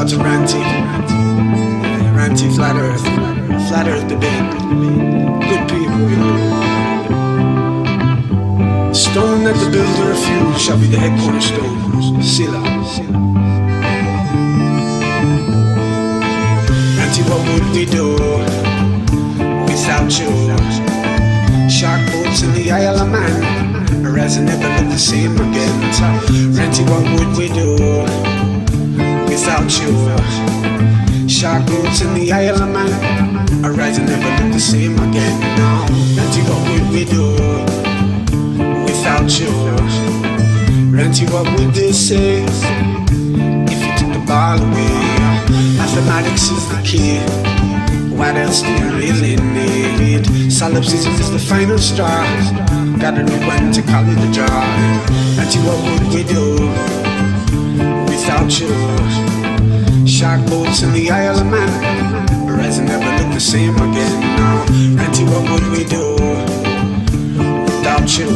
out to Ranty. Ranty, Flat Earth. Flat Earth debate. Good people, you know. Stone that the builder refused shall be the head cornerstone. Silla. Ranty, what would we do without you? Shark boats in the Isle of Man, our eyes never look the same again. Ranty, what would we do without you? Shark boats in the Isle of Man, our eyes never look the same again. No, Ranty, what would we do without you? Ranty, what would they say if you took the ball away? Mathematics is the key. What else do you really need? Solipsism is the final straw. Gotta know when to call it a draw. Ranty, what would we do without you? Shark boats in the Isle of Man, our eyes never look the same again. No, Ranty, what would we do without you?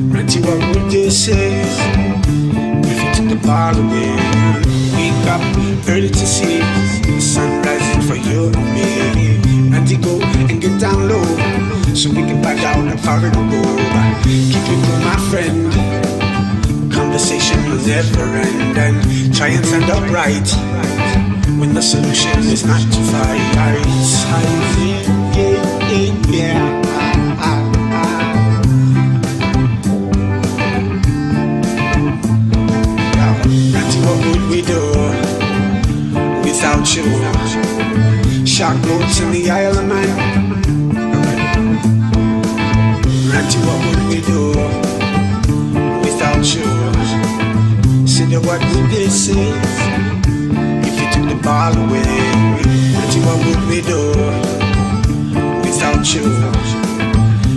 Ranty, what would they say if you took the ball away? Wake up early to see the sun rising for you and me. Ranty, go and get down low so we can back out and far to go. Keep it cool, my friend. Conversation will never end, and try and stand up right when the solution is not to fight. Yeah. Ranty, what would we do without you? Shark boats in the Isle of Man. Ranty, what would we do without you? Cindy, what would they say if you took the ball away? Ranty, what would we do without you?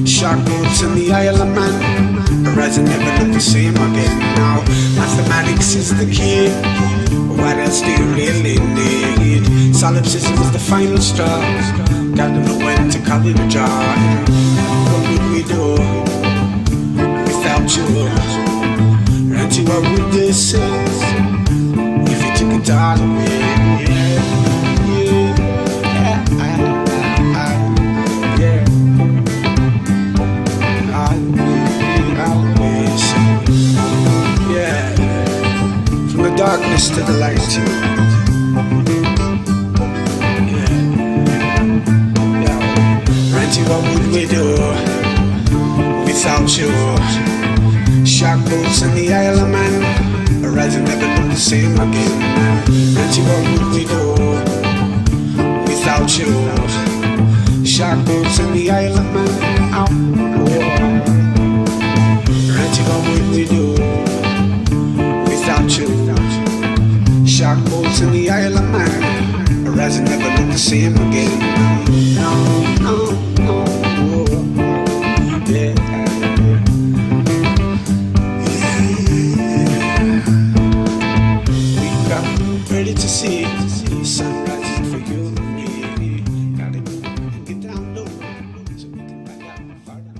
Shark boats in the Isle of Man, our eyes never look the same again. Now, mathematics is the key. What else do you really need? Solipsism is the final straw. Gotta know when to call it a draw. What would we do without you? Ranty, what would they say if you took it all away? From the darkness to the light. Ranty, what would we do without you? Shark boats in the Isle of Man, our eyes never look the same again. Ranty, what would we do without you? Shark boats in the Isle of Man. Ranty, what would we do without you? Shark boats in the Isle of Man, our eyes never look the same again. No. Yeah. Wake up ready to see the sun rising for you and me. Gotta go and get down low so we can back out far down.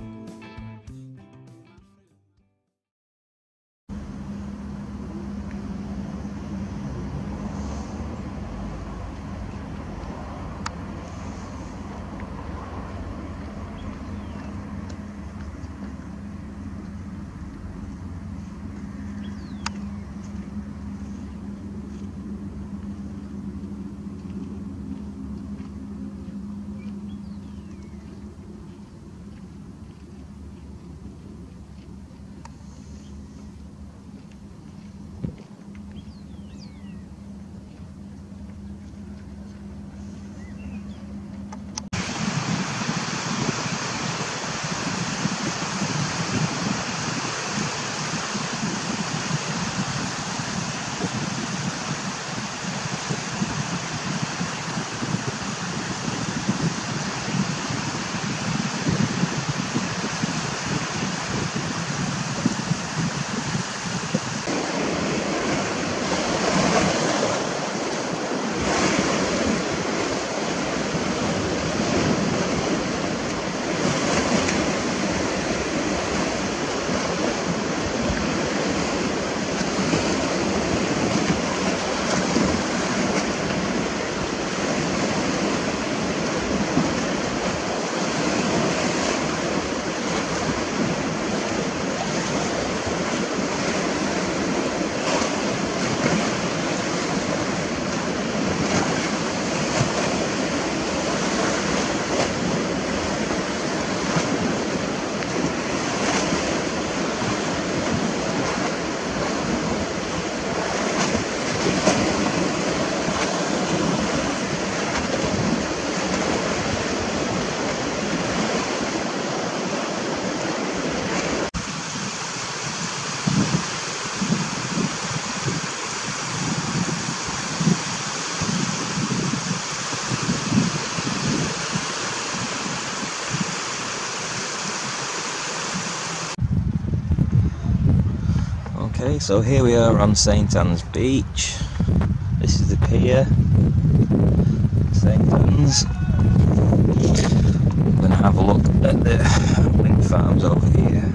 So here we are on St Anne's Beach. This is the pier, St Anne's. I'm going to have a look at the wind farms over here.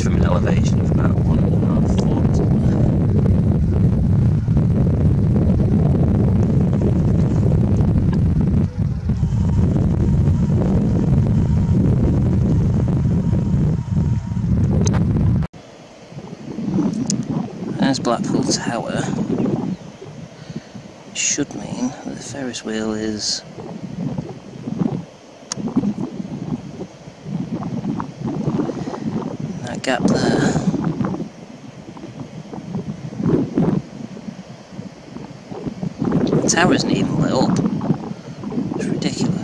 From an elevation of about 1.5 foot. There's Blackpool Tower. It should mean that the Ferris wheel is in that gap there. The tower isn't even lit up. It's ridiculous.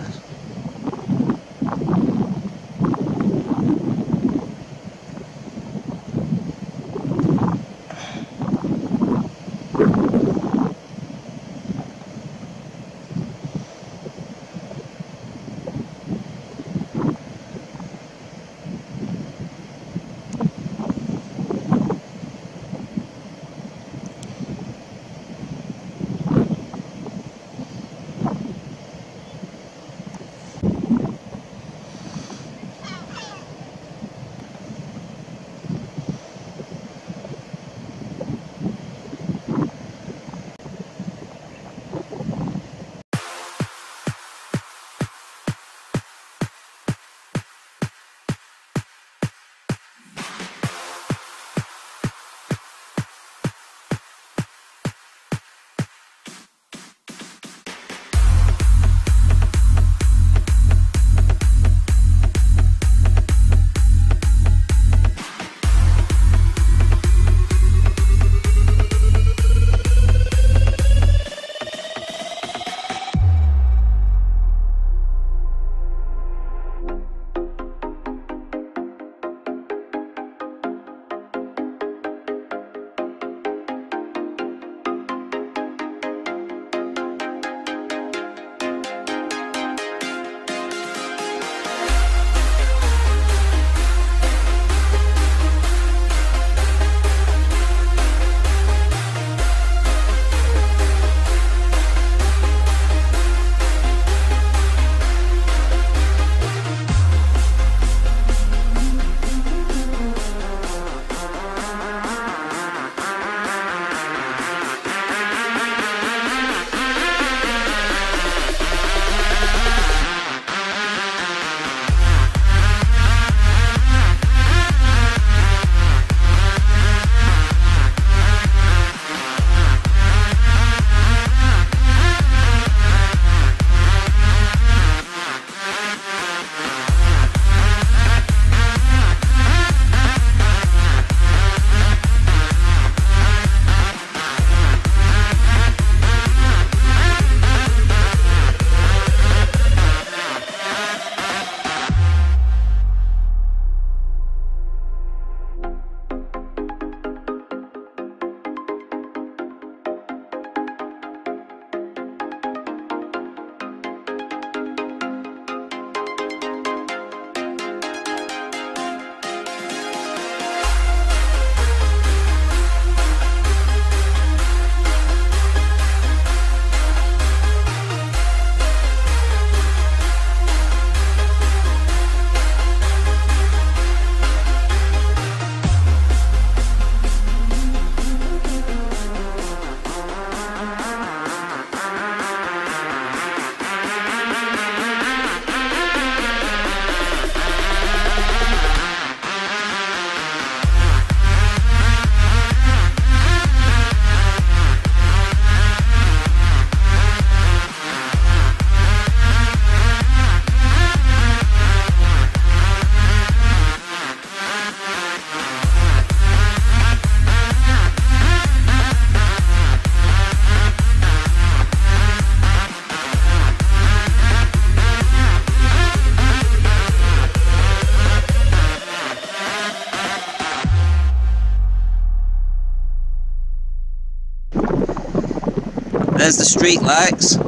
There's the street lights.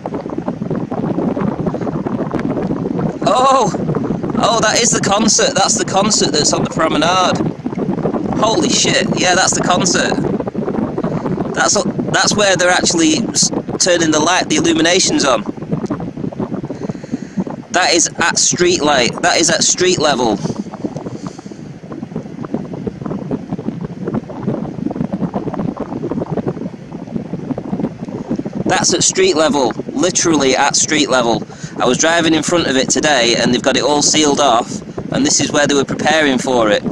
Oh! Oh, that is the concert. That's the concert that's on the promenade. Holy shit. Yeah, that's the concert. That's where they're actually turning the light, the illuminations on. That is at street light. That is at street level. That's at street level. Literally at street level. I was driving in front of it today and they've got it all sealed off, and this is where they were preparing for it.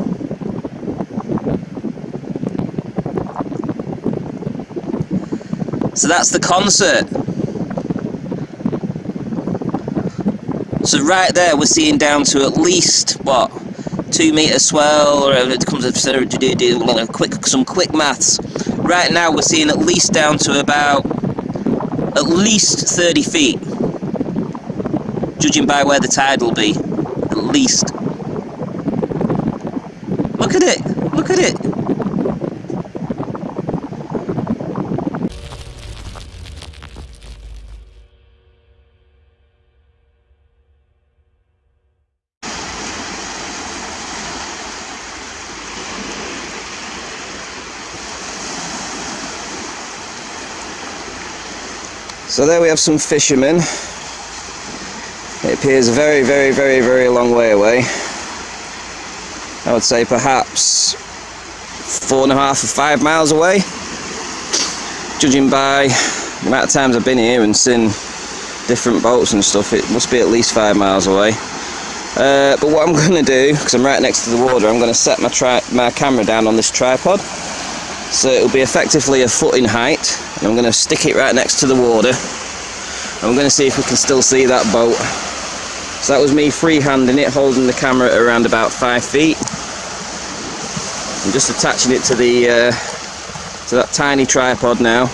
So that's the concert. So right there we're seeing down to at least, what, 2 metre swell, or it comes to some quick maths. Right now we're seeing at least down to about at least 30 feet. Judging by where the tide will be, at least. Look at it! Look at it! So there we have some fishermen. It appears a very, very, very, very long way away. I would say perhaps 4.5 or 5 miles away. Judging by the amount of times I've been here and seen different boats and stuff, it must be at least 5 miles away. But what I'm going to do, because I'm right next to the water, I'm going to set my camera down on this tripod. So it'll be effectively a foot in height. And I'm going to stick it right next to the water. And we're going to see if we can still see that boat. So that was me freehanding it, holding the camera at around about 5 feet. I'm just attaching it to that tiny tripod now.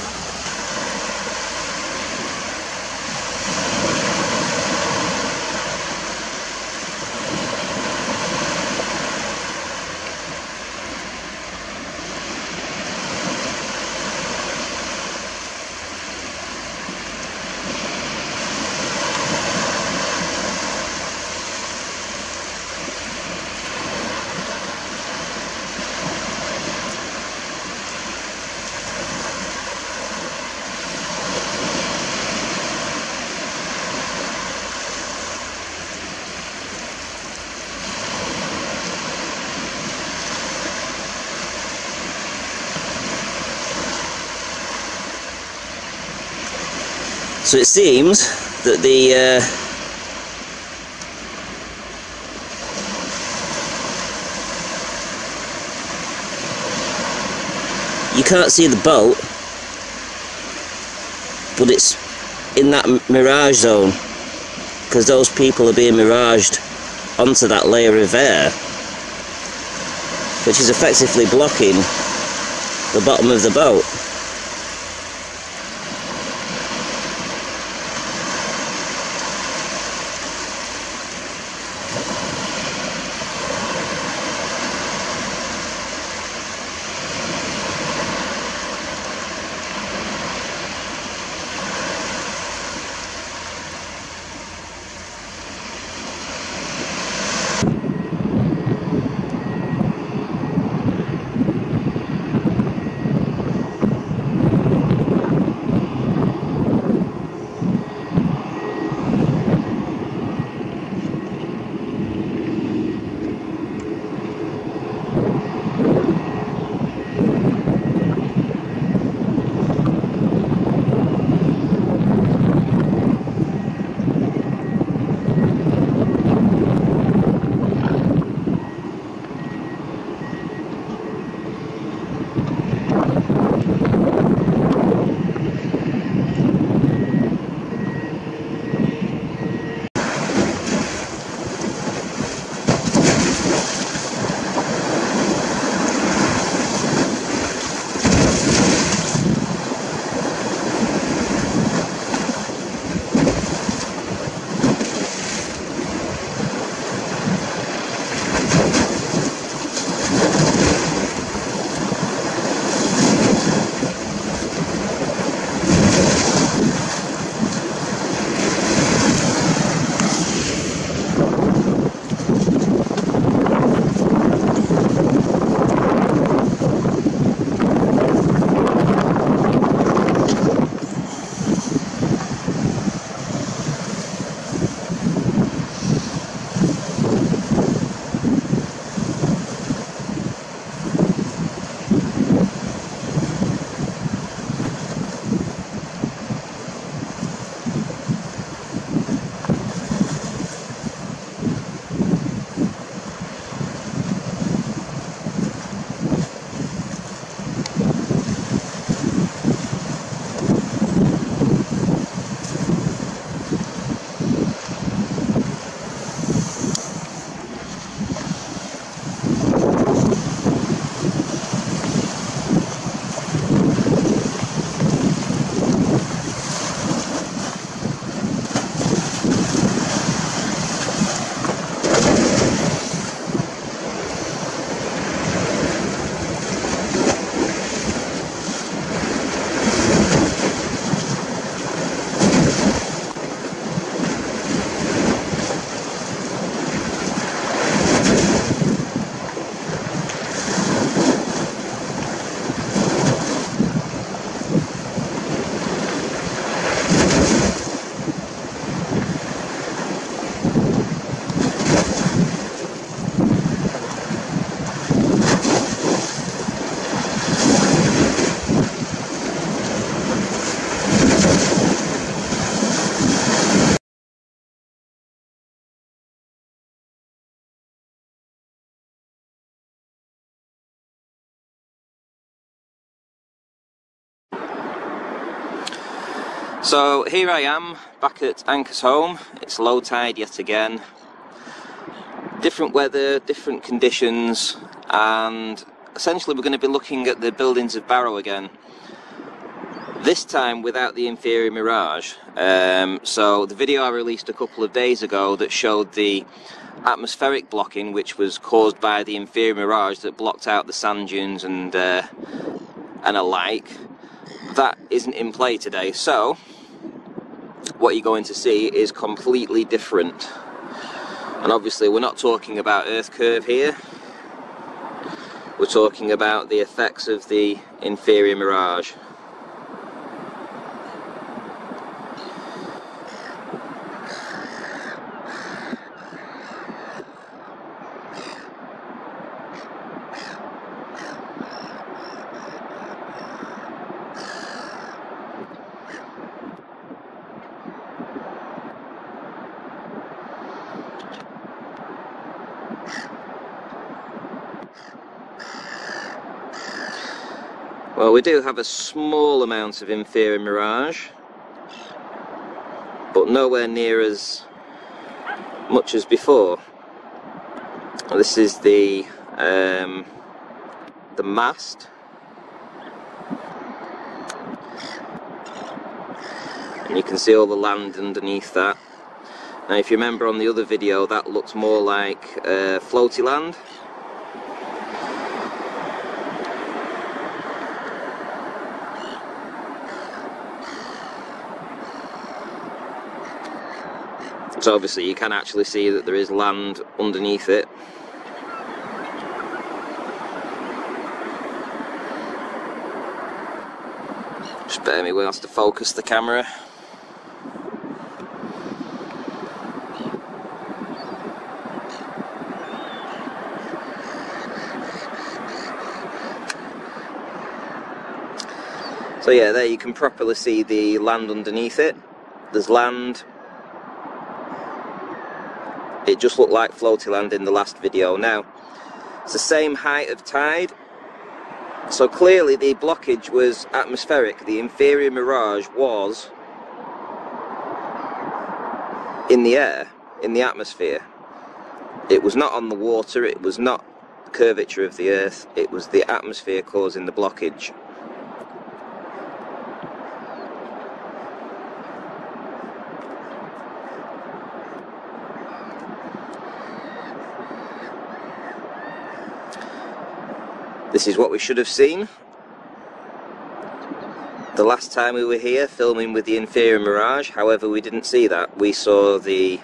So it seems that you can't see the boat, but it's in that mirage zone, because those people are being miraged onto that layer of air, which is effectively blocking the bottom of the boat. So here I am back at Anchor's home. It's low tide yet again. Different weather, different conditions, and essentially we're going to be looking at the buildings of Barrow again. This time without the inferior mirage. So the video I released a couple of days ago that showed the atmospheric blocking, which was caused by the inferior mirage that blocked out the sand dunes and alike, that isn't in play today. So what you're going to see is completely different. And obviously we're not talking about earth curve here. We're talking about the effects of the inferior mirage. Well, we do have a small amount of inferior mirage, but nowhere near as much as before. This is the mast, and you can see all the land underneath that. Now, if you remember on the other video, that looked more like floaty land. So obviously you can actually see that there is land underneath it. Just bear me whilst to focus the camera. So yeah, there you can properly see the land underneath it. There's land. It just looked like floaty land in the last video. Now, it's the same height of tide, so clearly the blockage was atmospheric. The inferior mirage was in the air, in the atmosphere. It was not on the water, it was not the curvature of the earth, it was the atmosphere causing the blockage. This is what we should have seen the last time we were here filming with the inferior mirage. However, we didn't see that. We saw the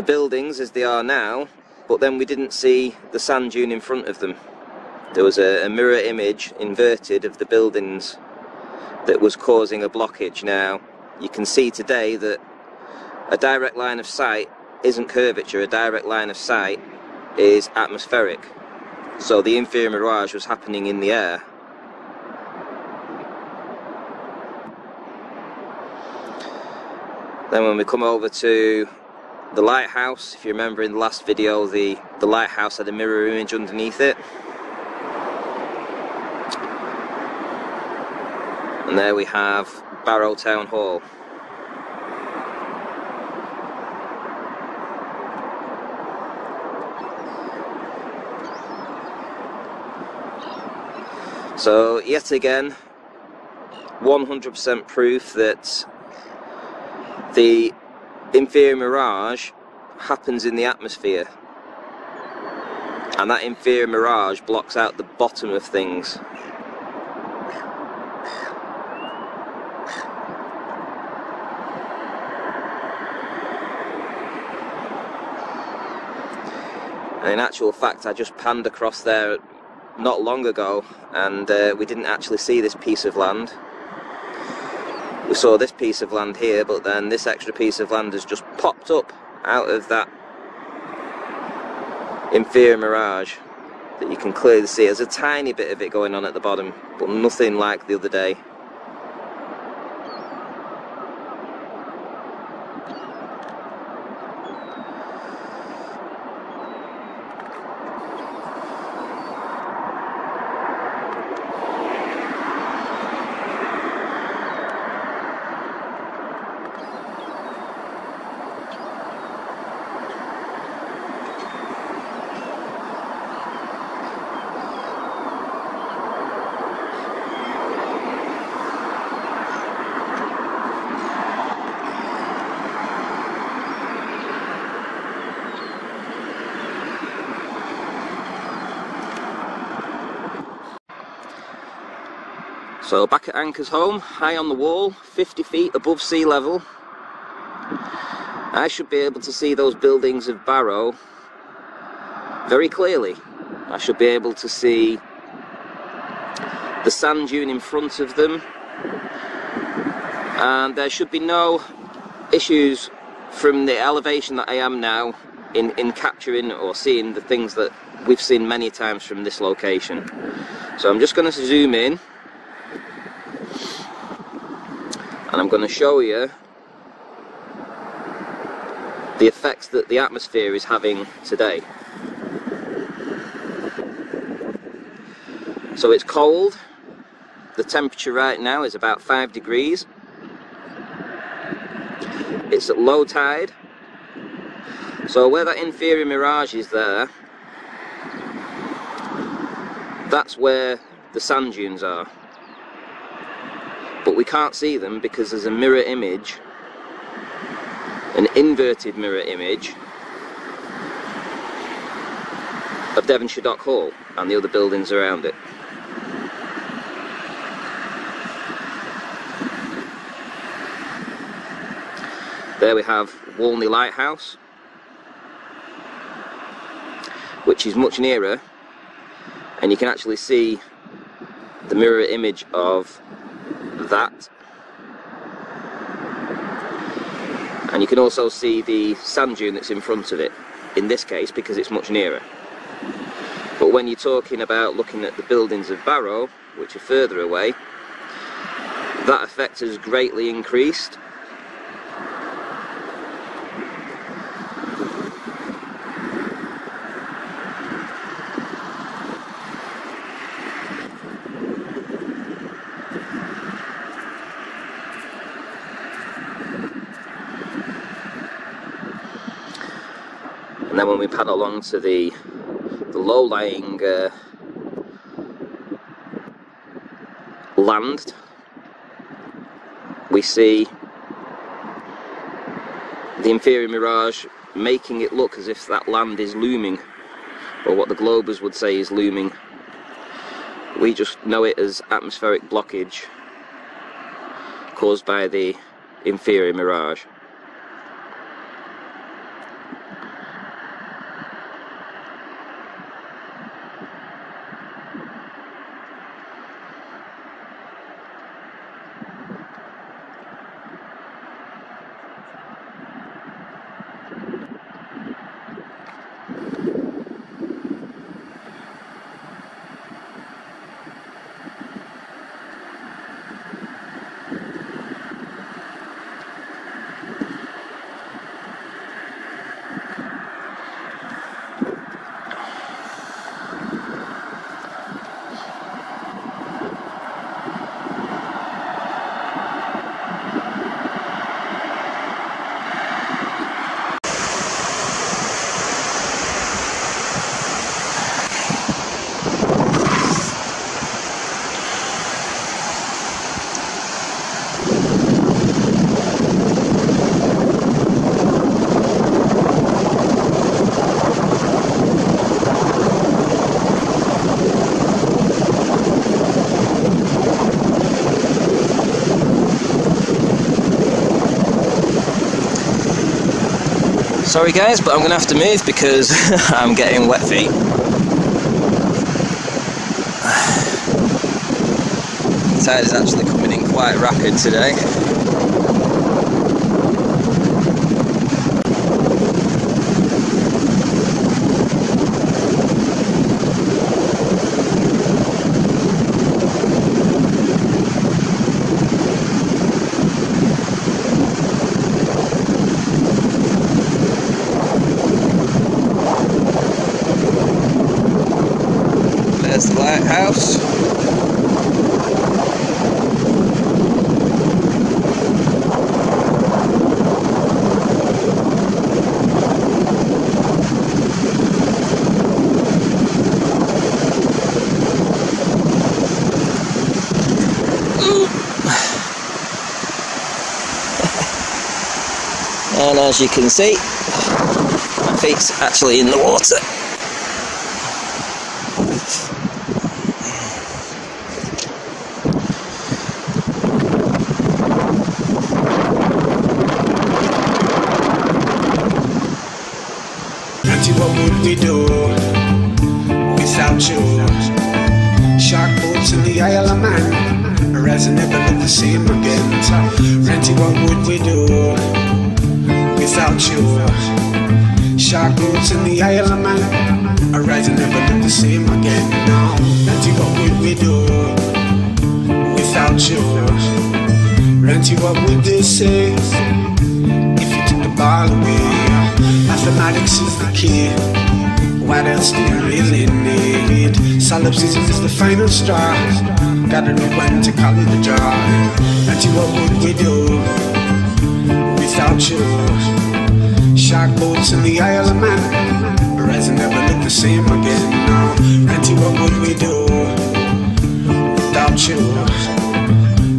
buildings as they are now, but then we didn't see the sand dune in front of them. There was a mirror image inverted of the buildings that was causing a blockage. Now, you can see today that a direct line of sight isn't curvature. A direct line of sight is atmospheric. So the inferior mirage was happening in the air. Then when we come over to the lighthouse, if you remember in the last video, the lighthouse had a mirror image underneath it. And there we have Barrow Town Hall. So yet again, 100% proof that the inferior mirage happens in the atmosphere, and that inferior mirage blocks out the bottom of things. And in actual fact, I just panned across there not long ago, and we didn't actually see this piece of land. We saw this piece of land here, but then this extra piece of land has just popped up out of that inferior mirage that you can clearly see. There's a tiny bit of it going on at the bottom, but nothing like the other day. So back at Anchor's home, high on the wall, 50 feet above sea level, I should be able to see those buildings of Barrow very clearly. I should be able to see the sand dune in front of them, and there should be no issues from the elevation that I am now in capturing or seeing the things that we've seen many times from this location. So I'm just going to zoom in, and I'm going to show you the effects that the atmosphere is having today. So it's cold. The temperature right now is about 5 degrees. It's at low tide. So where that inferior mirage is there, that's where the sand dunes are. But we can't see them because there's a mirror image, an inverted mirror image of Devonshire Dock Hall and the other buildings around it. There we have Walney Lighthouse, which is much nearer, and you can actually see the mirror image of that. And you can also see the sand dune that's in front of it, in this case, because it's much nearer. But when you're talking about looking at the buildings of Barrow, which are further away, that effect has greatly increased. And then when we paddle along to the low-lying land, we see the inferior mirage making it look as if that land is looming, or what the Globers would say is looming. We just know it as atmospheric blockage caused by the inferior mirage. Sorry guys, but I'm going to have to move because I'm getting wet feet. The tide is actually coming in quite rapid today. There's the lighthouse. And as you can see, my feet's actually in the water. would we do without you? Shark boats in the Isle of Man, our eyes never look the same again. So, Renty, what would we do without you? Shark boats in the Isle of Man, our eyes never look the same again. No, Renty, what would we do without you? Renty, what would they say if you took the ball away? Mathematics is the key. What else do you really need? Solipsism is the final straw. Gotta know when to call it a draw. Renty, what would we do without you? Shark boats in the Isle of Man, our eyes never look the same again. No, Renty, what would we do without you?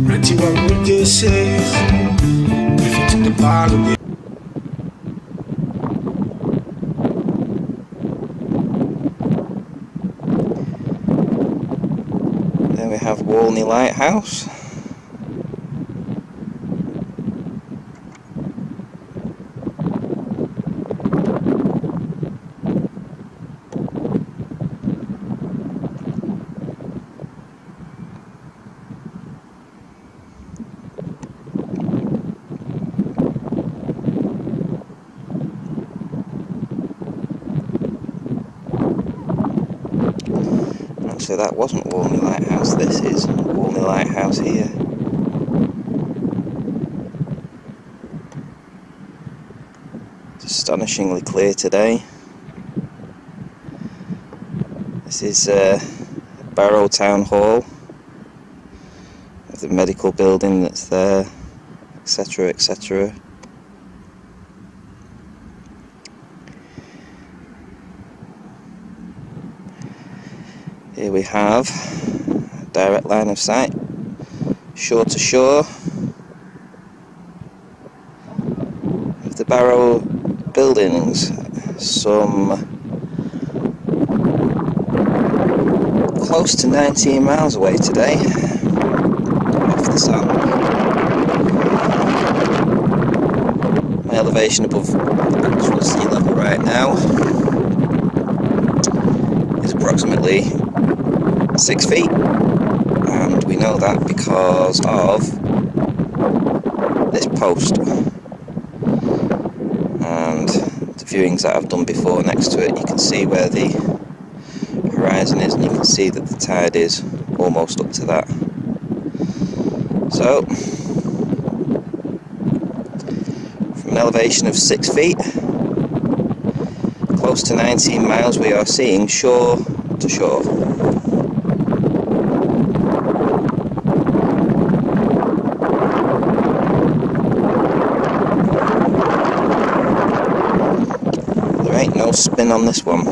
Renty, what would they say if you took the ball away? Then we have Walney Lighthouse. So that wasn't Walney Lighthouse, this is Walney Lighthouse here. It's astonishingly clear today. This is Barrow Town Hall, of the medical building that's there, etc, etc. Here we have a direct line of sight, shore to shore, of the Barrow buildings, some close to 19 miles away today, off the sun. My elevation above actual sea level right now is approximately 6 feet, and we know that because of this post and the viewings that I've done before next to it. You can see where the horizon is, and you can see that the tide is almost up to that. So from an elevation of 6 feet, close to 19 miles, we are seeing shore to shore. No spin on this one.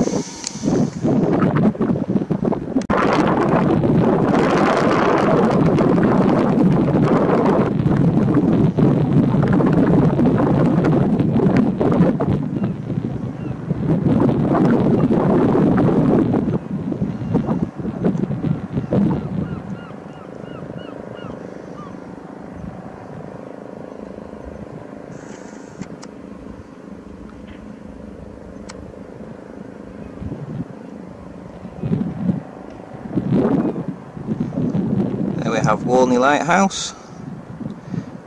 There we have Walney Lighthouse.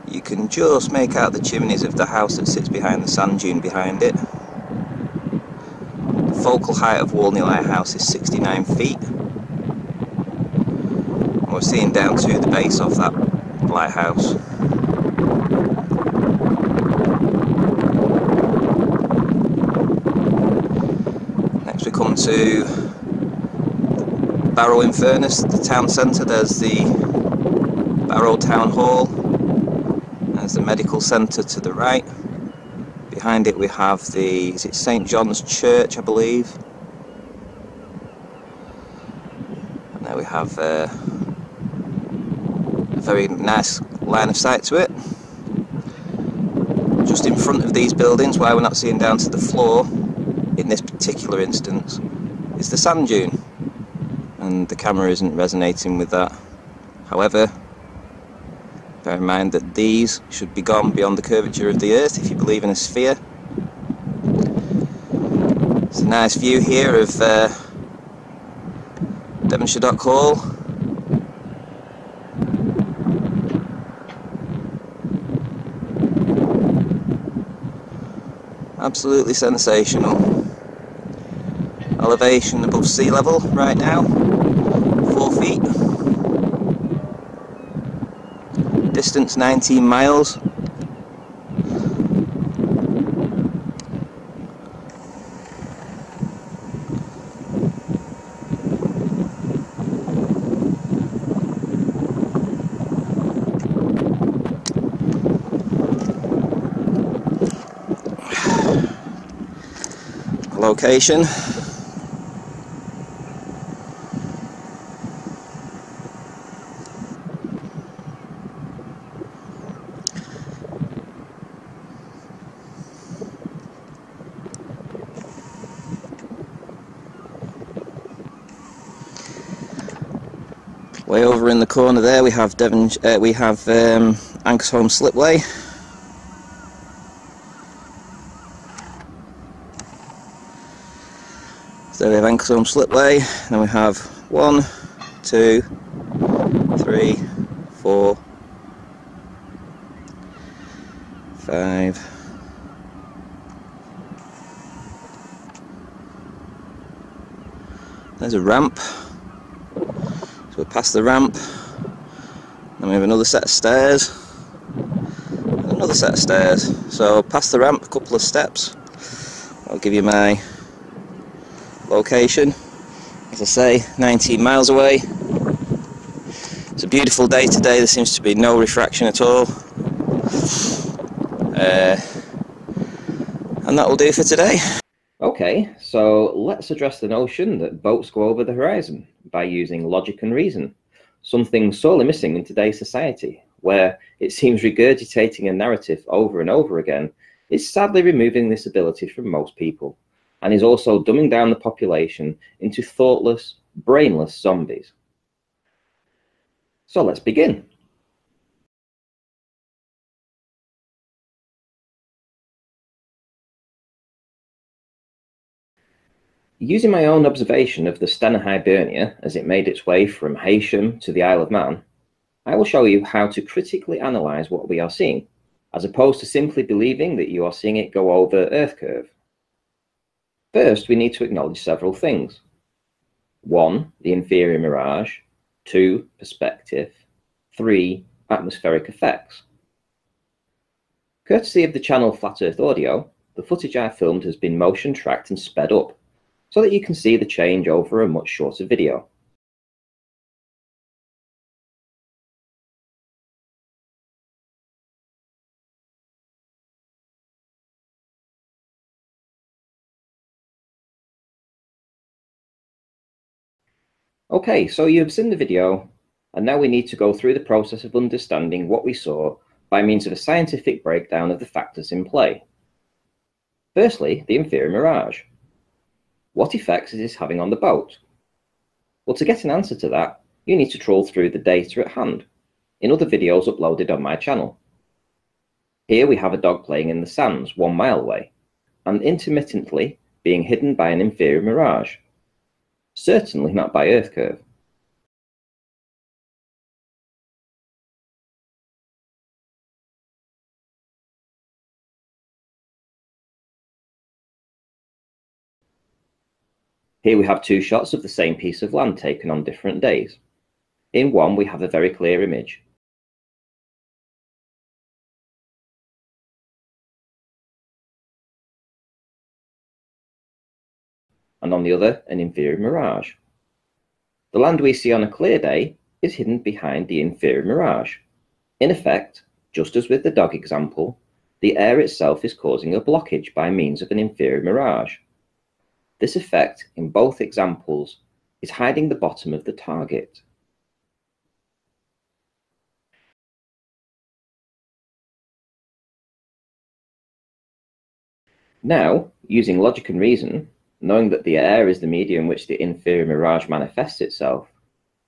You can just make out the chimneys of the house that sits behind the sand dune behind it. The focal height of Walney Lighthouse is 69 feet. And we're seeing down to the base of that lighthouse. Next we come to Barrow in Furness, the town centre. There's the Barrow Town Hall, there's the medical centre to the right. Behind it we have the, is it St John's Church, I believe. And there we have a very nice line of sight to it. Just in front of these buildings, why we're not seeing down to the floor in this particular instance, is the sand dune, and the camera isn't resonating with that. However, bear in mind that these should be gone beyond the curvature of the Earth if you believe in a sphere. So Nice view here of Devonshire Dock Hall. Absolutely sensational. Elevation above sea level right now, 4 feet. Distance 19 miles. Location. Way over in the corner there we have Ankersholm Slipway. So we have Ankersholm Slipway, then we have 1, 2, 3, 4, 5. There's a ramp. So we're past the ramp. Then we have another set of stairs. Another set of stairs. So past the ramp, a couple of steps. I'll give you my location. As I say, 19 miles away. It's a beautiful day today. There seems to be no refraction at all. And that will do for today. Okay, so let's address the notion that boats go over the horizon by using logic and reason, something sorely missing in today's society, where it seems regurgitating a narrative over and over again is sadly removing this ability from most people, and is also dumbing down the population into thoughtless, brainless zombies. So let's begin. Using my own observation of the Stena Hibernia as it made its way from Heysham to the Isle of Man, I will show you how to critically analyse what we are seeing, as opposed to simply believing that you are seeing it go over Earth curve. First, we need to acknowledge several things. 1. The inferior mirage. 2. Perspective. 3. Atmospheric effects. Courtesy of the channel Flat Earth Audio, the footage I filmed has been motion tracked and sped up, so that you can see the change over a much shorter video. Okay, so you've seen the video, and now we need to go through the process of understanding what we saw by means of a scientific breakdown of the factors in play. Firstly, the inferior mirage. What effects is this having on the boat? Well, to get an answer to that, you need to trawl through the data at hand, in other videos uploaded on my channel. Here we have a dog playing in the sands 1 mile away, and intermittently being hidden by an inferior mirage. Certainly not by Earth curve. Here we have 2 shots of the same piece of land taken on different days. In one we have a very clear image. And on the other, an inferior mirage. The land we see on a clear day is hidden behind the inferior mirage. In effect, just as with the dog example, the air itself is causing a blockage by means of an inferior mirage. This effect in both examples is hiding the bottom of the target. Now, using logic and reason, knowing that the air is the medium in which the inferior mirage manifests itself,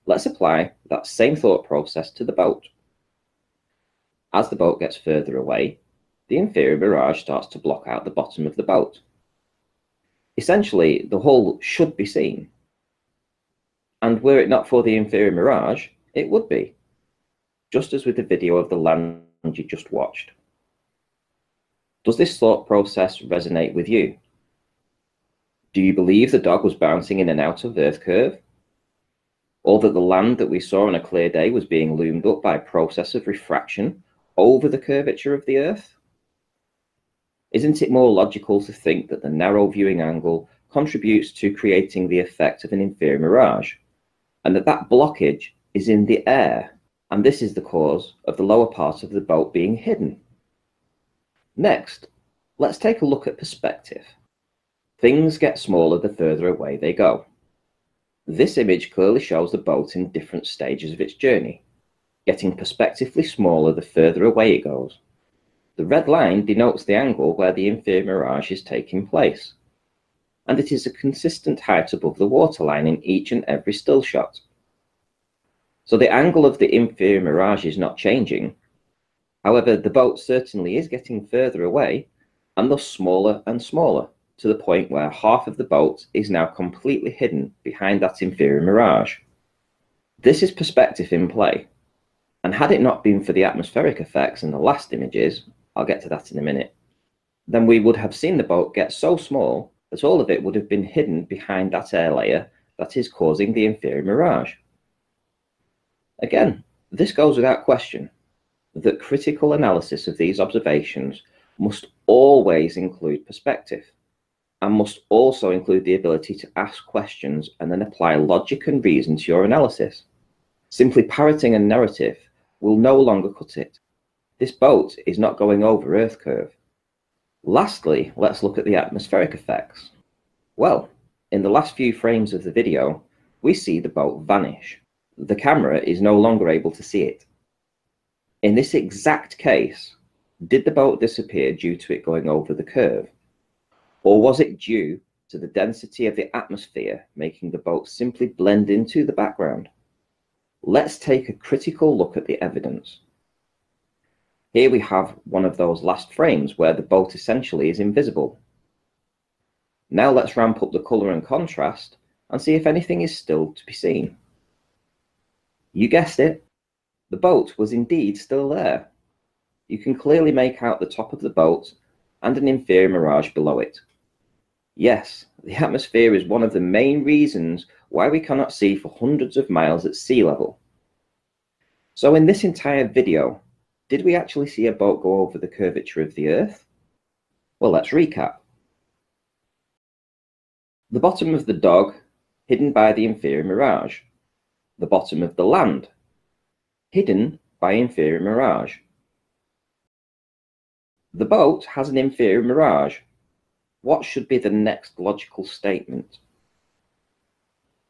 let's apply that same thought process to the boat. As the boat gets further away, the inferior mirage starts to block out the bottom of the boat. Essentially, the hull should be seen. And were it not for the inferior mirage, it would be. Just as with the video of the land you just watched. Does this thought process resonate with you? Do you believe the dog was bouncing in and out of the Earth curve? Or that the land that we saw on a clear day was being loomed up by a process of refraction over the curvature of the Earth? Isn't it more logical to think that the narrow viewing angle contributes to creating the effect of an inferior mirage, and that blockage is in the air, and this is the cause of the lower part of the boat being hidden? Next, let's take a look at perspective. Things get smaller the further away they go. This image clearly shows the boat in different stages of its journey, getting perspectively smaller the further away it goes. The red line denotes the angle where the inferior mirage is taking place, and it is a consistent height above the waterline in each and every still shot. So the angle of the inferior mirage is not changing. However, the boat certainly is getting further away, and thus smaller and smaller, to the point where half of the boat is now completely hidden behind that inferior mirage. This is perspective in play, and had it not been for the atmospheric effects in the last images, I'll get to that in a minute, then we would have seen the boat get so small that all of it would have been hidden behind that air layer that is causing the inferior mirage. Again, this goes without question, that critical analysis of these observations must always include perspective, and must also include the ability to ask questions and then apply logic and reason to your analysis. Simply parroting a narrative will no longer cut it. This boat is not going over Earth curve. Lastly, let's look at the atmospheric effects. Well, in the last few frames of the video, we see the boat vanish. The camera is no longer able to see it. In this exact case, did the boat disappear due to it going over the curve? Or was it due to the density of the atmosphere making the boat simply blend into the background? Let's take a critical look at the evidence. Here we have one of those last frames where the boat essentially is invisible. Now let's ramp up the colour and contrast and see if anything is still to be seen. You guessed it, the boat was indeed still there. You can clearly make out the top of the boat and an inferior mirage below it. Yes, the atmosphere is one of the main reasons why we cannot see for hundreds of miles at sea level. So in this entire video, did we actually see a boat go over the curvature of the Earth? Well, let's recap. The bottom of the dog, hidden by the inferior mirage. The bottom of the land, hidden by inferior mirage. The boat has an inferior mirage. What should be the next logical statement?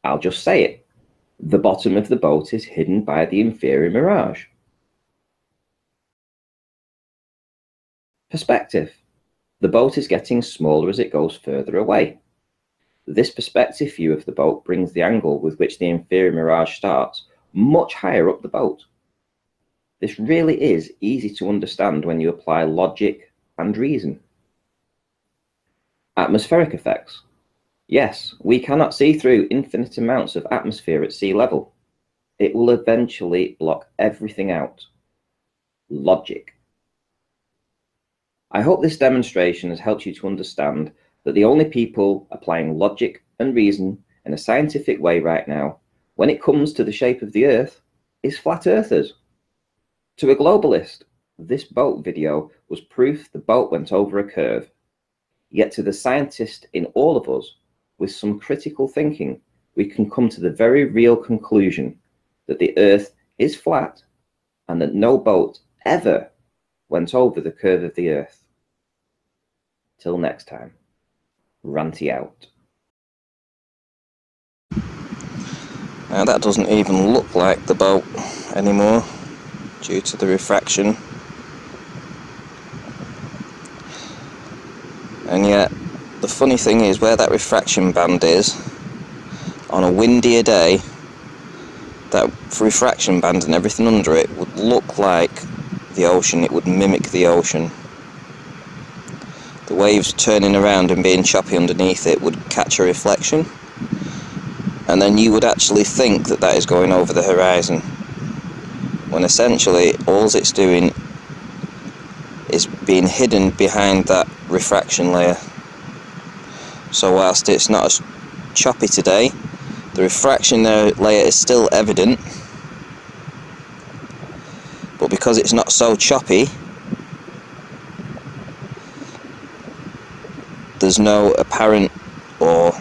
I'll just say it. The bottom of the boat is hidden by the inferior mirage. Perspective. The boat is getting smaller as it goes further away. This perspective view of the boat brings the angle with which the inferior mirage starts much higher up the boat. This really is easy to understand when you apply logic and reason. Atmospheric effects. Yes, we cannot see through infinite amounts of atmosphere at sea level. It will eventually block everything out. Logic. I hope this demonstration has helped you to understand that the only people applying logic and reason in a scientific way right now, when it comes to the shape of the Earth, is flat earthers. To a globalist, this boat video was proof the boat went over a curve. Yet to the scientist in all of us, with some critical thinking, we can come to the very real conclusion that the Earth is flat and that no boat ever went over the curve of the Earth. Till next time, Ranty out. Now that doesn't even look like the boat anymore due to the refraction. And yet, the funny thing is, where that refraction band is, on a windier day, that refraction band and everything under it would look like the ocean, it would mimic the ocean. the waves turning around and being choppy underneath it would catch a reflection, and then you would actually think that that is going over the horizon, when essentially all it's doing is being hidden behind that refraction layer. So whilst it's not as choppy today, the refraction layer is still evident, but because it's not so choppy, there's no apparent or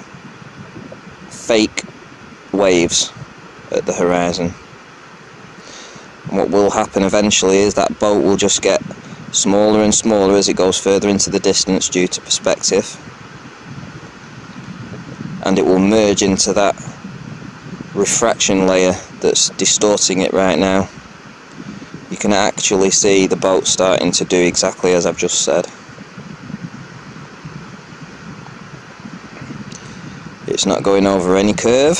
fake waves at the horizon. And what will happen eventually is that boat will just get smaller and smaller as it goes further into the distance due to perspective, and it will merge into that refraction layer that's distorting it right now. You can actually see the boat starting to do exactly as I've just said. It's not going over any curve.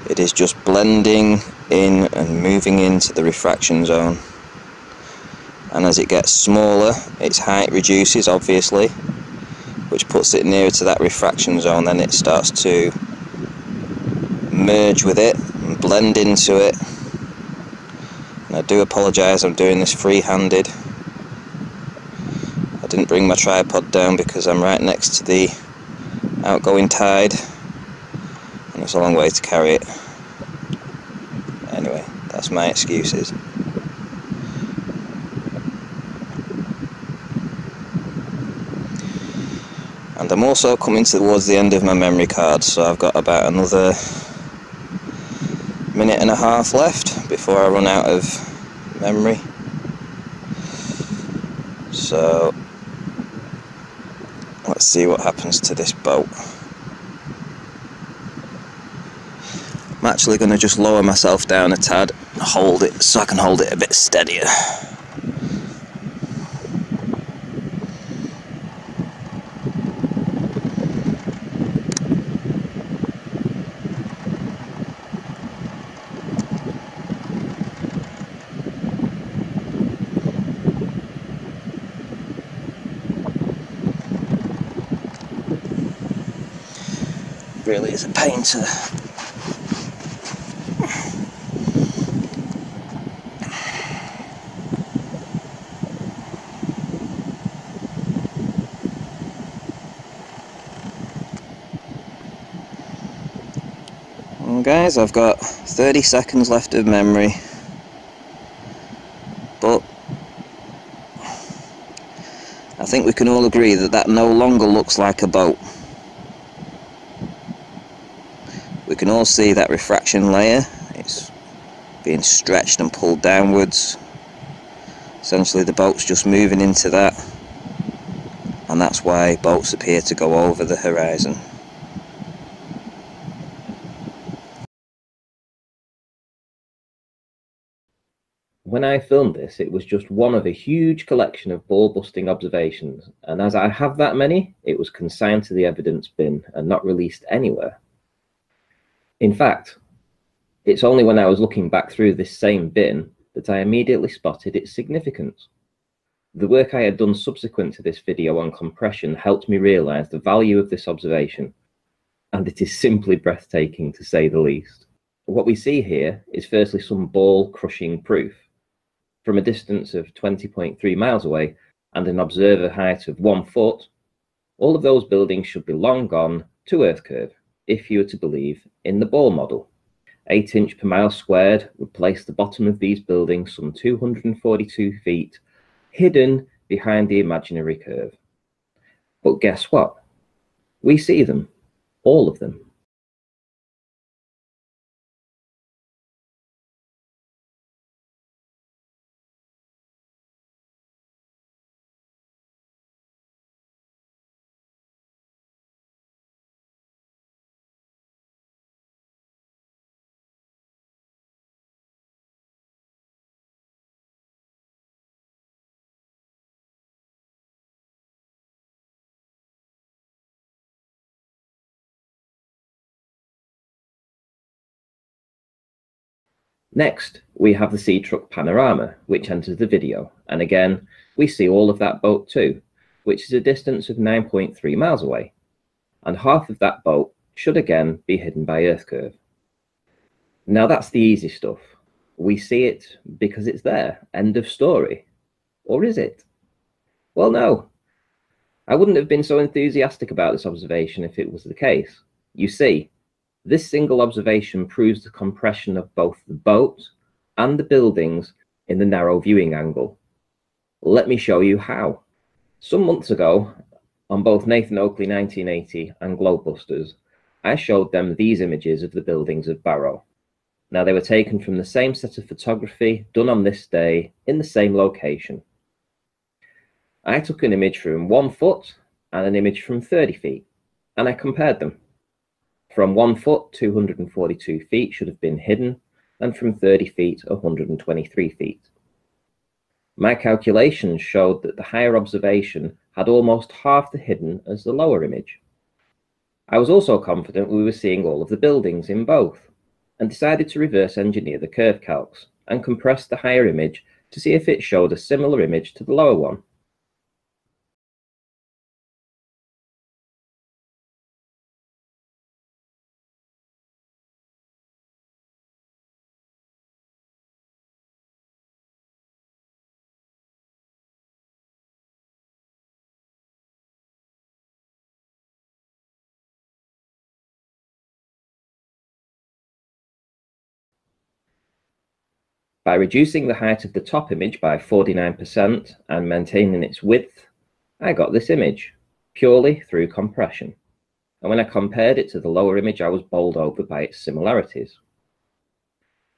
It is just blending in and moving into the refraction zone. And as it gets smaller, its height reduces, obviously, which puts it nearer to that refraction zone. Then it starts to merge with it and blend into it. And I do apologise, I'm doing this free-handed. I didn't bring my tripod down because I'm right next to the outgoing tide, and it's a long way to carry it. Anyway, that's my excuses. And I'm also coming towards the end of my memory card, so I've got about another minute and a half left before I run out of memory. So let's see what happens to this boat. I'm actually going to just lower myself down a tad and hold it so I can hold it a bit steadier. Really is a pain to well, guys, I've got 30 seconds left of memory, but I think we can all agree that that no longer looks like a boat. We can all see that refraction layer, it's being stretched and pulled downwards. Essentially the boat's just moving into that, and that's why boats appear to go over the horizon. When I filmed this, it was just one of a huge collection of ball-busting observations, and as I have that many, it was consigned to the evidence bin and not released anywhere. In fact, it's only when I was looking back through this same bin that I immediately spotted its significance. The work I had done subsequent to this video on compression helped me realise the value of this observation, and it is simply breathtaking to say the least. What we see here is firstly some ball-crushing proof. From a distance of 20.3 miles away and an observer height of 1 foot, all of those buildings should be long gone to Earth curve, if you were to believe in the ball model. 8 inch per mile squared would place the bottom of these buildings some 242 feet, hidden behind the imaginary curve. But guess what? We see them, all of them. Next, we have the sea truck panorama, which enters the video, and again, we see all of that boat too, which is a distance of 9.3 miles away, and half of that boat should again be hidden by Earth curve. Now that's the easy stuff. We see it because it's there, end of story. Or is it? Well, no. I wouldn't have been so enthusiastic about this observation if it was the case. You see, this single observation proves the compression of both the boat and the buildings in the narrow viewing angle. Let me show you how. Some months ago, on both Nathan Oakley 1980 and Globebusters, I showed them these images of the buildings of Barrow. Now, they were taken from the same set of photography done on this day in the same location. I took an image from 1 foot and an image from 30 feet, and I compared them. From 1 foot, 242 feet should have been hidden, and from 30 feet, 123 feet. My calculations showed that the higher observation had almost half the hidden as the lower image. I was also confident we were seeing all of the buildings in both, and decided to reverse engineer the curve calcs and compress the higher image to see if it showed a similar image to the lower one. By reducing the height of the top image by 49% and maintaining its width, I got this image, purely through compression. And when I compared it to the lower image, I was bowled over by its similarities.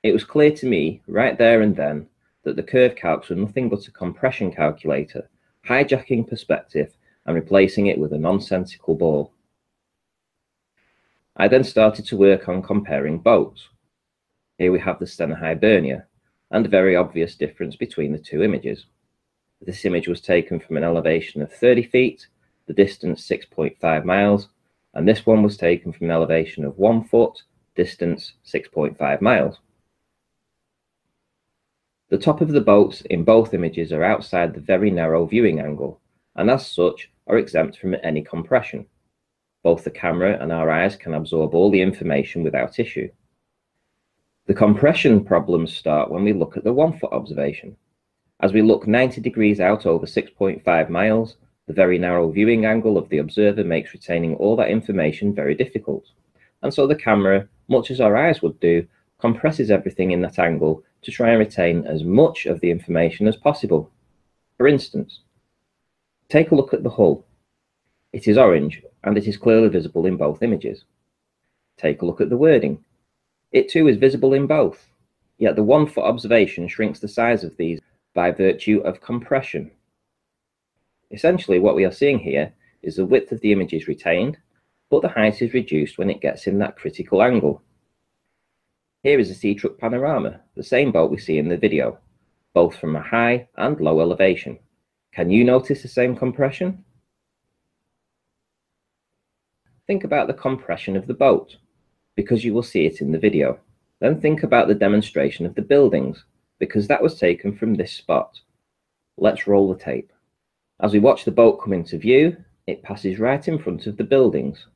It was clear to me, right there and then, that the curve calcs were nothing but a compression calculator, hijacking perspective and replacing it with a nonsensical ball. I then started to work on comparing boats. Here we have the Stena Hibernia, and a very obvious difference between the two images. This image was taken from an elevation of 30 feet, the distance 6.5 miles, and this one was taken from an elevation of 1 foot, distance 6.5 miles. The top of the boats in both images are outside the very narrow viewing angle, and as such are exempt from any compression. Both the camera and our eyes can absorb all the information without issue. The compression problems start when we look at the 1 foot observation. As we look 90 degrees out over 6.5 miles, the very narrow viewing angle of the observer makes retaining all that information very difficult. And so the camera, much as our eyes would do, compresses everything in that angle to try and retain as much of the information as possible. For instance, take a look at the hull. It is orange, and it is clearly visible in both images. Take a look at the wording. It too is visible in both, yet the 1 foot observation shrinks the size of these by virtue of compression. Essentially, what we are seeing here is the width of the image is retained, but the height is reduced when it gets in that critical angle. Here is a sea truck panorama, the same boat we see in the video, both from a high and low elevation. Can you notice the same compression? Think about the compression of the boat, because you will see it in the video. Then think about the demonstration of the buildings, because that was taken from this spot. Let's roll the tape. As we watch the boat come into view, it passes right in front of the buildings.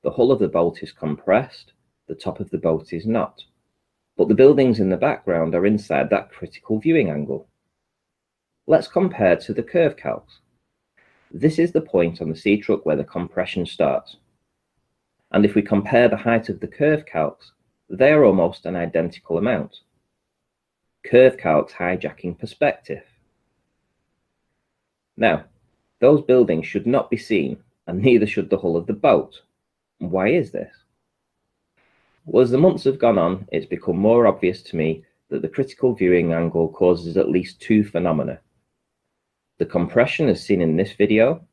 The hull of the boat is compressed, the top of the boat is not. But the buildings in the background are inside that critical viewing angle. Let's compare to the curve calcs. This is the point on the sea truck where the compression starts. And if we compare the height of the curve calcs, they are almost an identical amount. Curve calcs hijacking perspective. Now, those buildings should not be seen, and neither should the hull of the boat. Why is this? Well, as the months have gone on, it's become more obvious to me that the critical viewing angle causes at least two phenomena. The compression as seen in this video,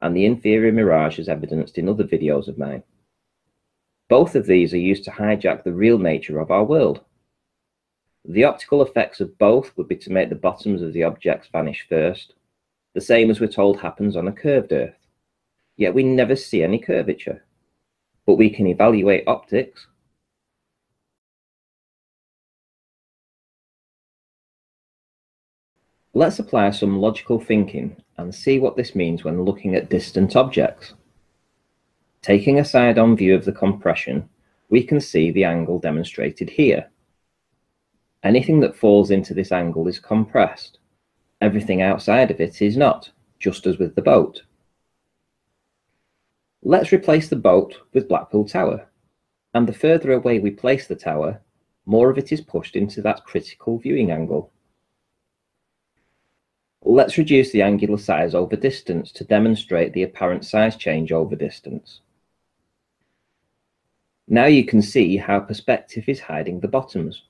and the inferior mirage as evidenced in other videos of mine. Both of these are used to hijack the real nature of our world. The optical effects of both would be to make the bottoms of the objects vanish first, the same as we're told happens on a curved Earth. Yet we never see any curvature. But we can evaluate optics Let's apply some logical thinking and see what this means when looking at distant objects. Taking a side-on view of the compression, we can see the angle demonstrated here. Anything that falls into this angle is compressed. Everything outside of it is not, just as with the boat. Let's replace the boat with Blackpool Tower, and the further away we place the tower, more of it is pushed into that critical viewing angle. Let's reduce the angular size over distance to demonstrate the apparent size change over distance. Now you can see how perspective is hiding the bottoms.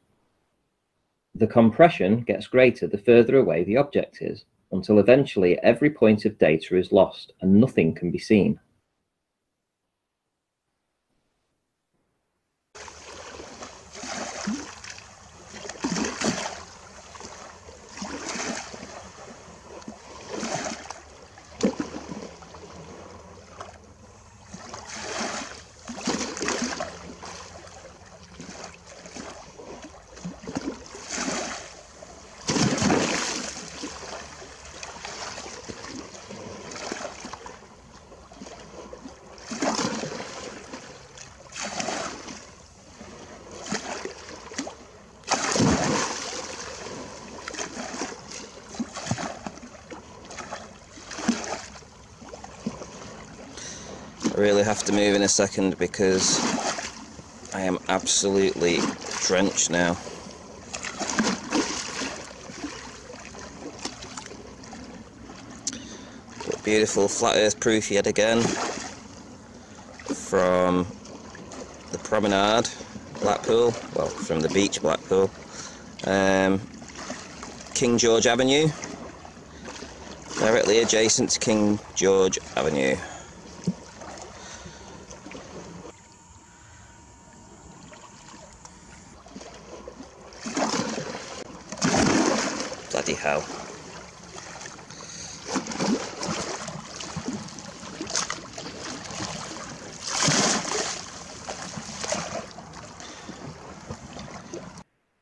The compression gets greater the further away the object is, until eventually every point of data is lost and nothing can be seen. I really have to move in a second because I am absolutely drenched now. But beautiful flat earth proof yet again from the promenade Blackpool, well, from the beach Blackpool, King George Avenue, directly adjacent to King George Avenue. Bloody hell.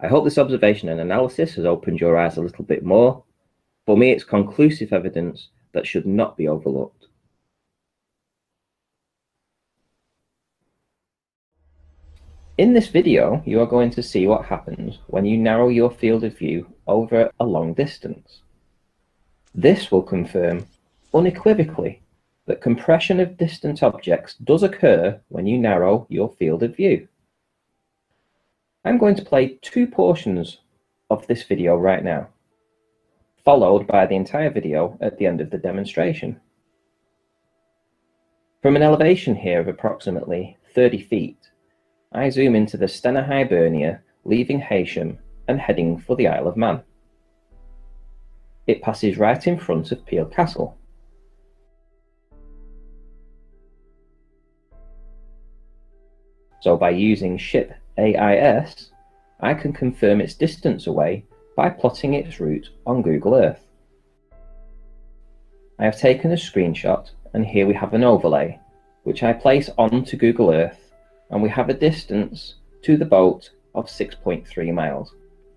I hope this observation and analysis has opened your eyes a little bit more. For me, it's conclusive evidence that should not be overlooked. In this video, you are going to see what happens when you narrow your field of view over a long distance. This will confirm unequivocally that compression of distant objects does occur when you narrow your field of view. I'm going to play two portions of this video right now, followed by the entire video at the end of the demonstration. From an elevation here of approximately 30 feet, I zoom into the Stena Hibernia, leaving Heysham and heading for the Isle of Man. It passes right in front of Peel Castle. So by using ship AIS, I can confirm its distance away by plotting its route on Google Earth. I have taken a screenshot, and here we have an overlay, which I place onto Google Earth, and we have a distance to the boat of 6.3 miles,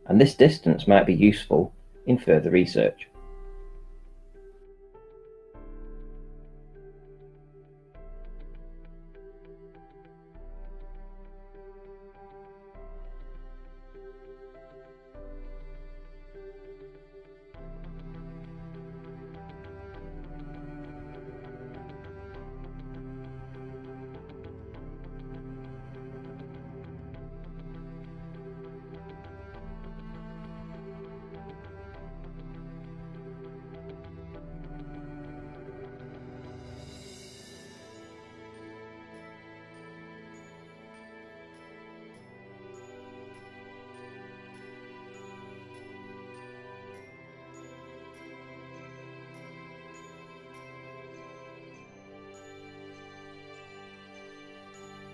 and this distance might be useful in further research.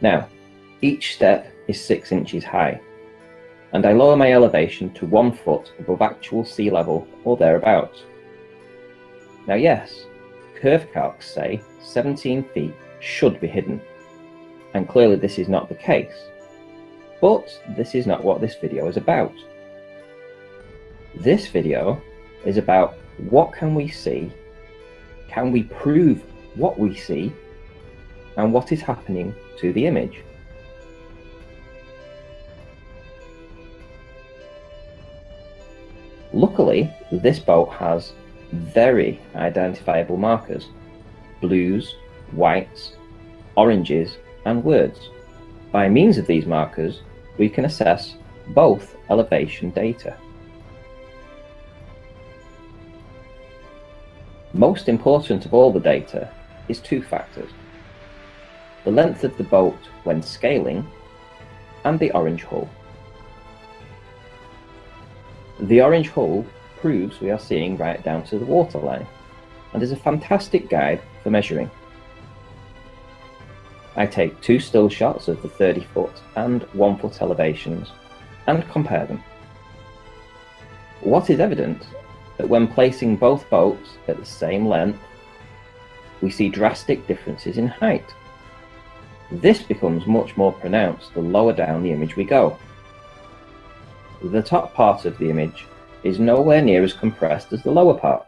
Now, each step is 6 inches high, and I lower my elevation to 1 foot above actual sea level or thereabouts. Now yes, curve calcs say 17 feet should be hidden, and clearly this is not the case, but this is not what this video is about. This video is about what can we see, can we prove what we see, and what is happening to the image. Luckily, this boat has very identifiable markers: blues, whites, oranges, and words. By means of these markers, we can assess both elevation data. Most important of all the data is two factors: the length of the boat when scaling and the orange hull. The orange hull proves we are seeing right down to the waterline and is a fantastic guide for measuring. I take two still shots of the 30-foot and 1-foot elevations and compare them. What is evident that when placing both boats at the same length, we see drastic differences in height. This becomes much more pronounced the lower down the image we go. The top part of the image is nowhere near as compressed as the lower part.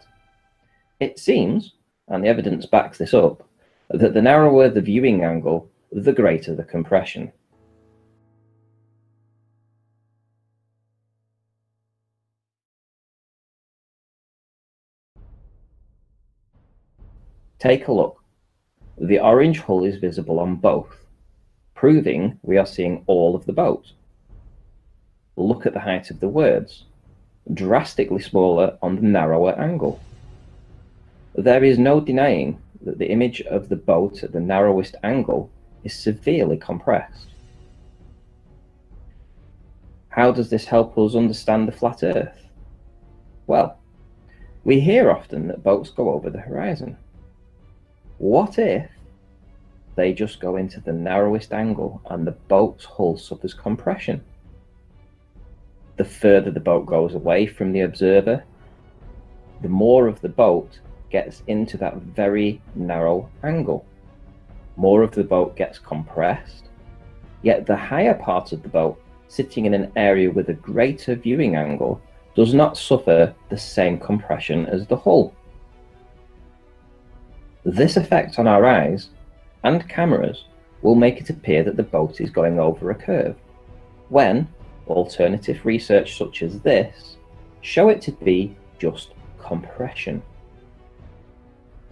It seems, and the evidence backs this up, that the narrower the viewing angle, the greater the compression. Take a look. The orange hull is visible on both, proving we are seeing all of the boat. Look at the height of the words, drastically smaller on the narrower angle. There is no denying that the image of the boat at the narrowest angle is severely compressed. How does this help us understand the flat Earth? Well, we hear often that boats go over the horizon. What if they just go into the narrowest angle and the boat's hull suffers compression? The further the boat goes away from the observer, the more of the boat gets into that very narrow angle. More of the boat gets compressed, yet the higher part of the boat, sitting in an area with a greater viewing angle, does not suffer the same compression as the hull. This effect on our eyes and cameras will make it appear that the boat is going over a curve, when alternative research such as this show it to be just compression.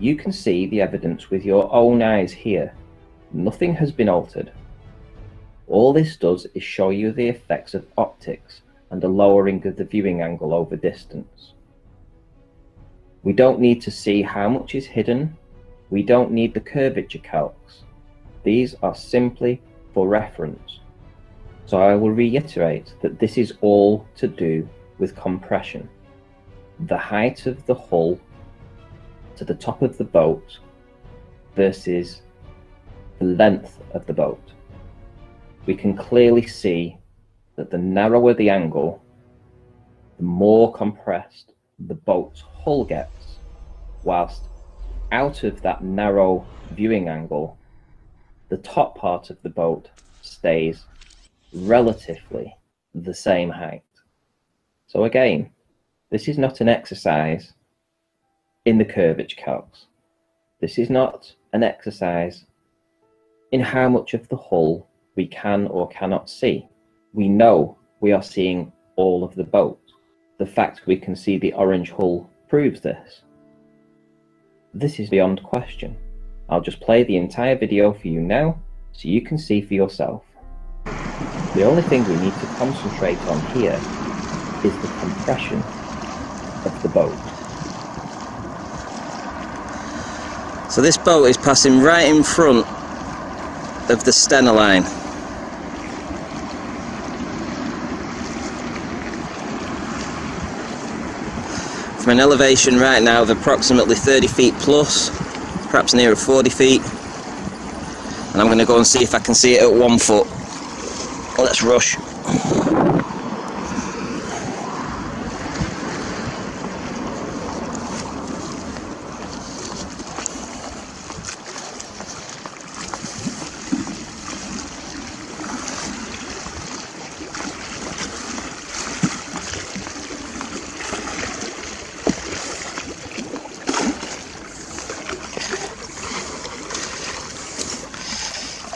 You can see the evidence with your own eyes here. Nothing has been altered. All this does is show you the effects of optics and a lowering of the viewing angle over distance. We don't need to see how much is hidden. We don't need the curvature calcs. These are simply for reference. So I will reiterate that this is all to do with compression. The height of the hull to the top of the boat versus the length of the boat. We can clearly see that the narrower the angle, the more compressed the boat's hull gets, whilst out of that narrow viewing angle, the top part of the boat stays relatively the same height. So again, this is not an exercise in the curvature calcs. This is not an exercise in how much of the hull we can or cannot see. We know we are seeing all of the boat. The fact we can see the orange hull proves this. This is beyond question. I'll just play the entire video for you now so you can see for yourself. The only thing we need to concentrate on here is the compression of the boat. So this boat is passing right in front of the Stena line. From an elevation right now of approximately 30 feet plus, perhaps nearer 40 feet. And I'm going to go and see if I can see it at 1 foot. Let's rush.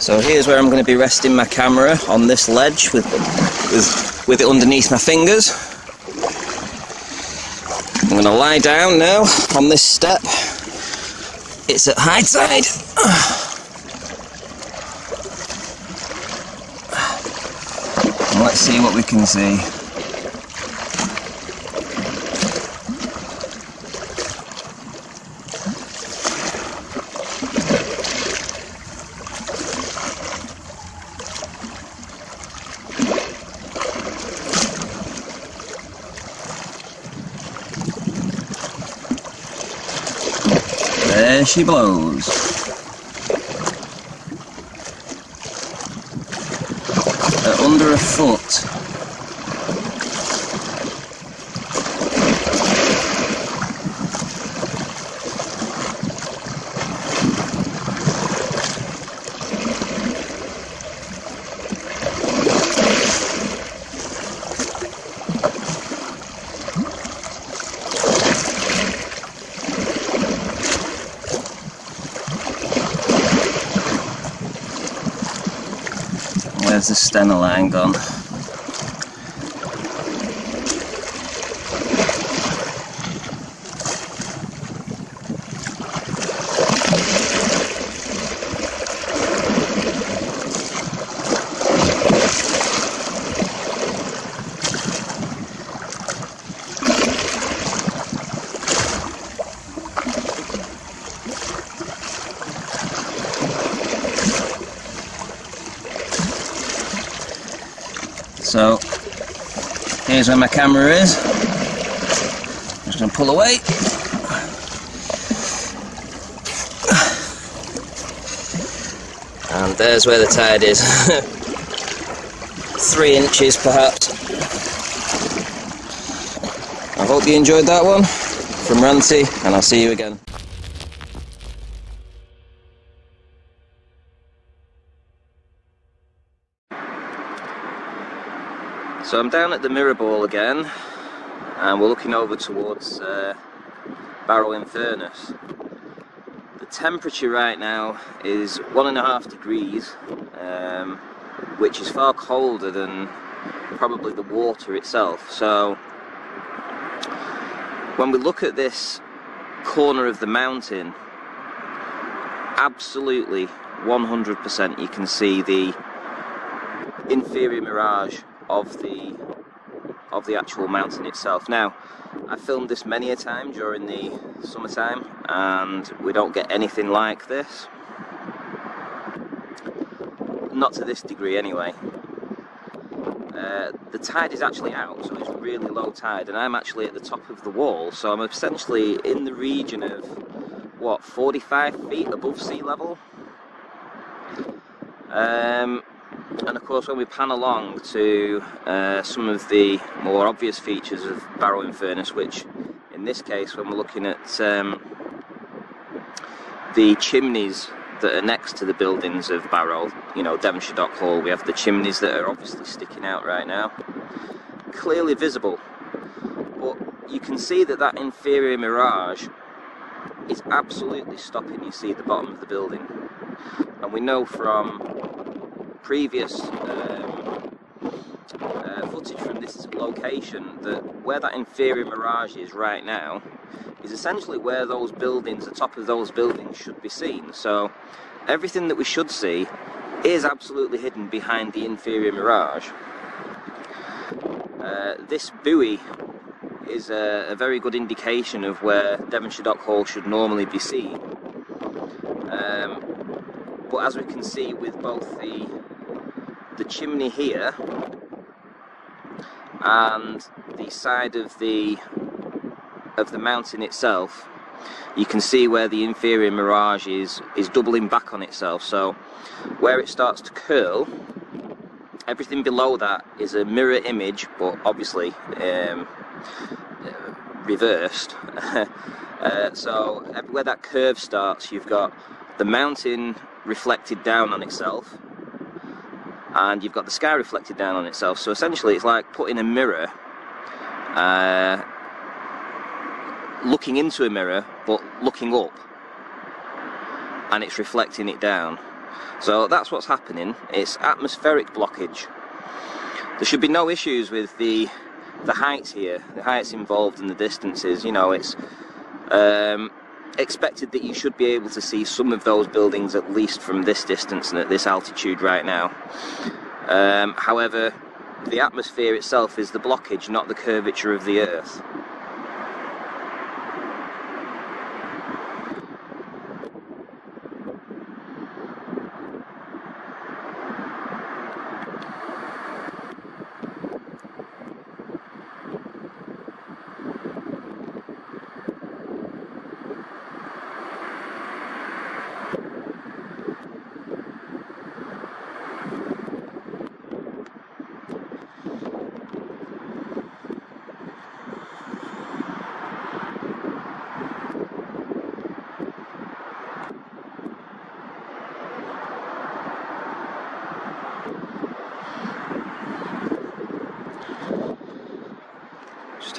So here's where I'm going to be resting my camera, on this ledge with it underneath my fingers. I'm going to lie down now on this step. It's at high tide. And let's see what we can see. There she blows. At under a foot. There's the stena line gone. So here's where my camera is. I'm just going to pull away. And there's where the tide is. 3 inches perhaps. I hope you enjoyed that one. From Ranty, and I'll see you again. So I'm down at the mirror ball again, and we're looking over towards Barrow in Furnace. The temperature right now is 1.5 degrees, which is far colder than probably the water itself. So when we look at this corner of the mountain, absolutely 100% you can see the inferior mirage of the actual mountain itself. Now, I filmed this many a time during the summertime, and we don't get anything like this. Not to this degree anyway. The tide is actually out, so it's really low tide, and I'm actually at the top of the wall, so I'm essentially in the region of, what, 45 feet above sea level? And of course, when we pan along to some of the more obvious features of Barrow in Furnace, which in this case, when we're looking at the chimneys that are next to the buildings of Barrow, you know, Devonshire Dock Hall, we have the chimneys that are obviously sticking out right now, clearly visible. But you can see that that inferior mirage is absolutely stopping you see the bottom of the building. And we know from previous footage from this location that where that inferior mirage is right now is essentially where those buildings, the top of those buildings, should be seen. So everything that we should see is absolutely hidden behind the inferior mirage. This buoy is a very good indication of where Devonshire Dock Hall should normally be seen. But as we can see with both the chimney here and the side of the mountain itself, you can see where the inferior mirage is doubling back on itself. So where it starts to curl, everything below that is a mirror image, but obviously reversed. So where that curve starts, you've got the mountain reflected down on itself, and you've got the sky reflected down on itself. So essentially it's like putting a mirror, looking into a mirror but looking up, and it's reflecting it down. So that's what's happening. It's atmospheric blockage. There should be no issues with the heights here, the heights involved and the distances. You know, it's expected that you should be able to see some of those buildings at least from this distance and at this altitude right now. However, the atmosphere itself is the blockage, not the curvature of the Earth.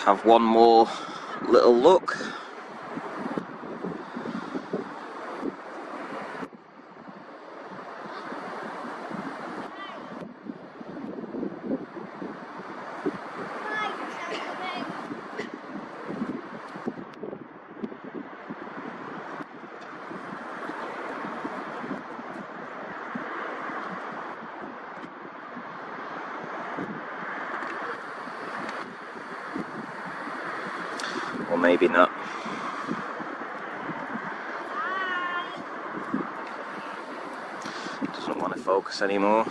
Have one more little look. Or maybe not. Doesn't want to focus anymore.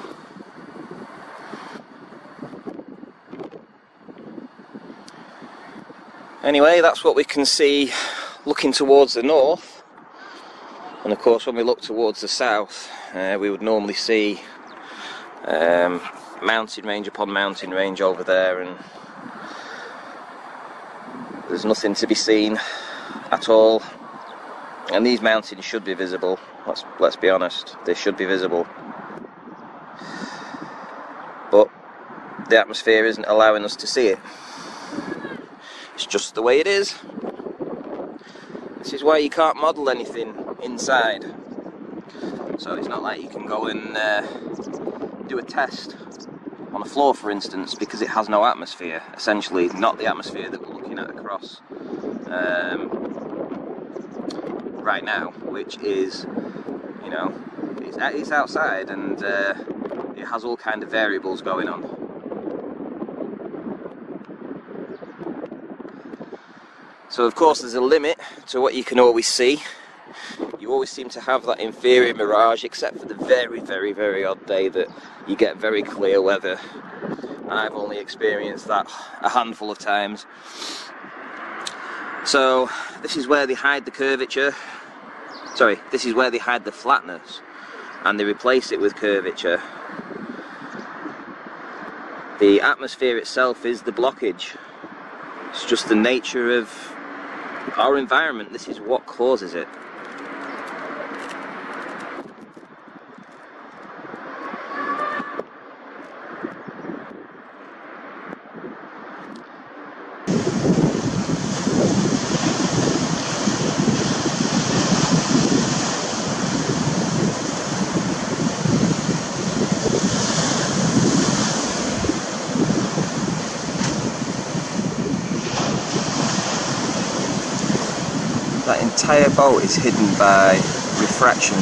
Anyway, that's what we can see looking towards the north. And of course, when we look towards the south, we would normally see mountain range upon mountain range over there, and there's nothing to be seen at all. And these mountains should be visible. Let's be honest, they should be visible. But the atmosphere isn't allowing us to see it. It's just the way it is. This is why you can't model anything inside. So it's not like you can go and do a test on a floor, for instance, because it has no atmosphere. Essentially, not the atmosphere that we're looking at across right now, which is, you know, it's outside, and it has all kind of variables going on. So of course there's a limit to what you can always see. You always seem to have that inferior mirage, except for the very, very, very odd day that you get very clear weather. And I've only experienced that a handful of times. So this is where they hide the curvature. Sorry, this is where they hide the flatness, and they replace it with curvature. The atmosphere itself is the blockage. It's just the nature of our environment. This is what causes it. That entire boat is hidden by refraction.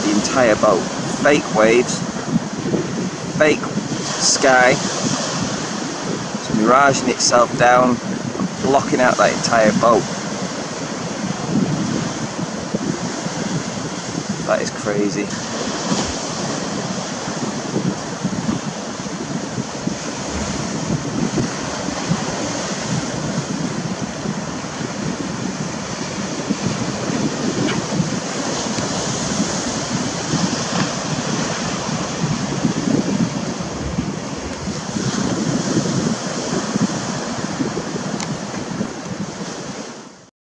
The entire boat. Fake waves, fake sky. It's miraging itself down and blocking out that entire boat. That is crazy.